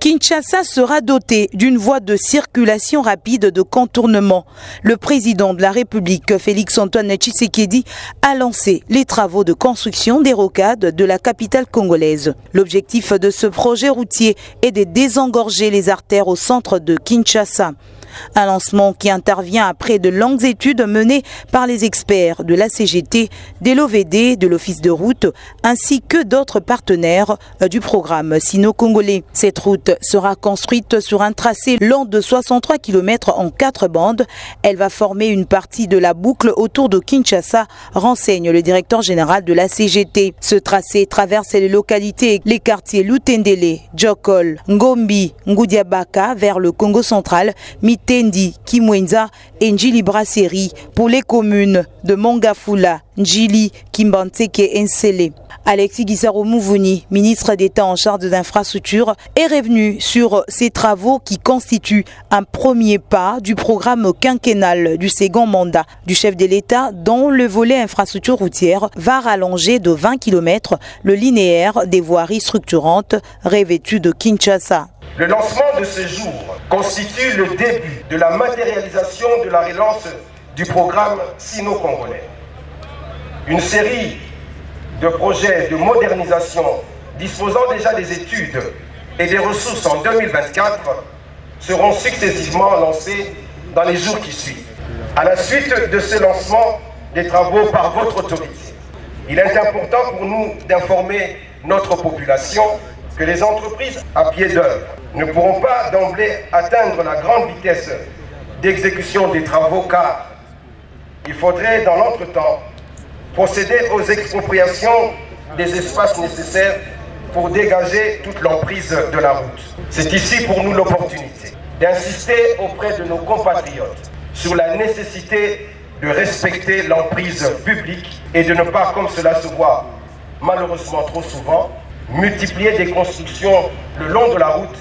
Kinshasa sera doté d'une voie de circulation rapide de contournement. Le président de la République, Félix-Antoine Tshisekedi, a lancé les travaux de construction des rocades de la capitale congolaise. L'objectif de ce projet routier est de désengorger les artères au centre de Kinshasa. Un lancement qui intervient après de longues études menées par les experts de la CGT, de l'OVD, de l'Office de route, ainsi que d'autres partenaires du programme sino-congolais. Cette route sera construite sur un tracé long de 63 km en 4 bandes. Elle va former une partie de la boucle autour de Kinshasa, renseigne le directeur général de la CGT. Ce tracé traverse les localités, les quartiers Lutendele, Djokol, Ngombi, Ngoudiabaka vers le Congo central, Tendi, Kimwenza et Njili Brasserie pour les communes de Mongafula, Njili, Kimbantseke et Nsele. Alexis Gisaro Mouvouni, ministre d'État en charge des infrastructures, est revenu sur ces travaux qui constituent un premier pas du programme quinquennal du second mandat du chef de l'État, dont le volet infrastructure routière va rallonger de 20 km le linéaire des voiries structurantes revêtues de Kinshasa. Le lancement de ce jour constitue le début de la matérialisation de la relance du programme sino-congolais. Une série de projets de modernisation disposant déjà des études et des ressources en 2024 seront successivement lancés dans les jours qui suivent. À la suite de ce lancement des travaux par votre autorité, il est important pour nous d'informer notre population que les entreprises à pied d'œuvre ne pourront pas d'emblée atteindre la grande vitesse d'exécution des travaux car il faudrait dans l'entretemps procéder aux expropriations des espaces nécessaires pour dégager toute l'emprise de la route. C'est ici pour nous l'opportunité d'insister auprès de nos compatriotes sur la nécessité de respecter l'emprise publique et de ne pas, comme cela se voit malheureusement trop souvent, multiplier des constructions le long de la route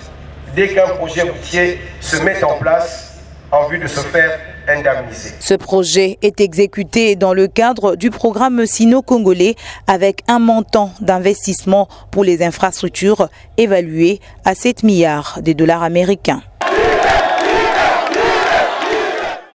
dès qu'un projet routier se met en place en vue de se faire indemniser. Ce projet est exécuté dans le cadre du programme sino-congolais avec un montant d'investissement pour les infrastructures évalué à 7 milliards de dollars américains.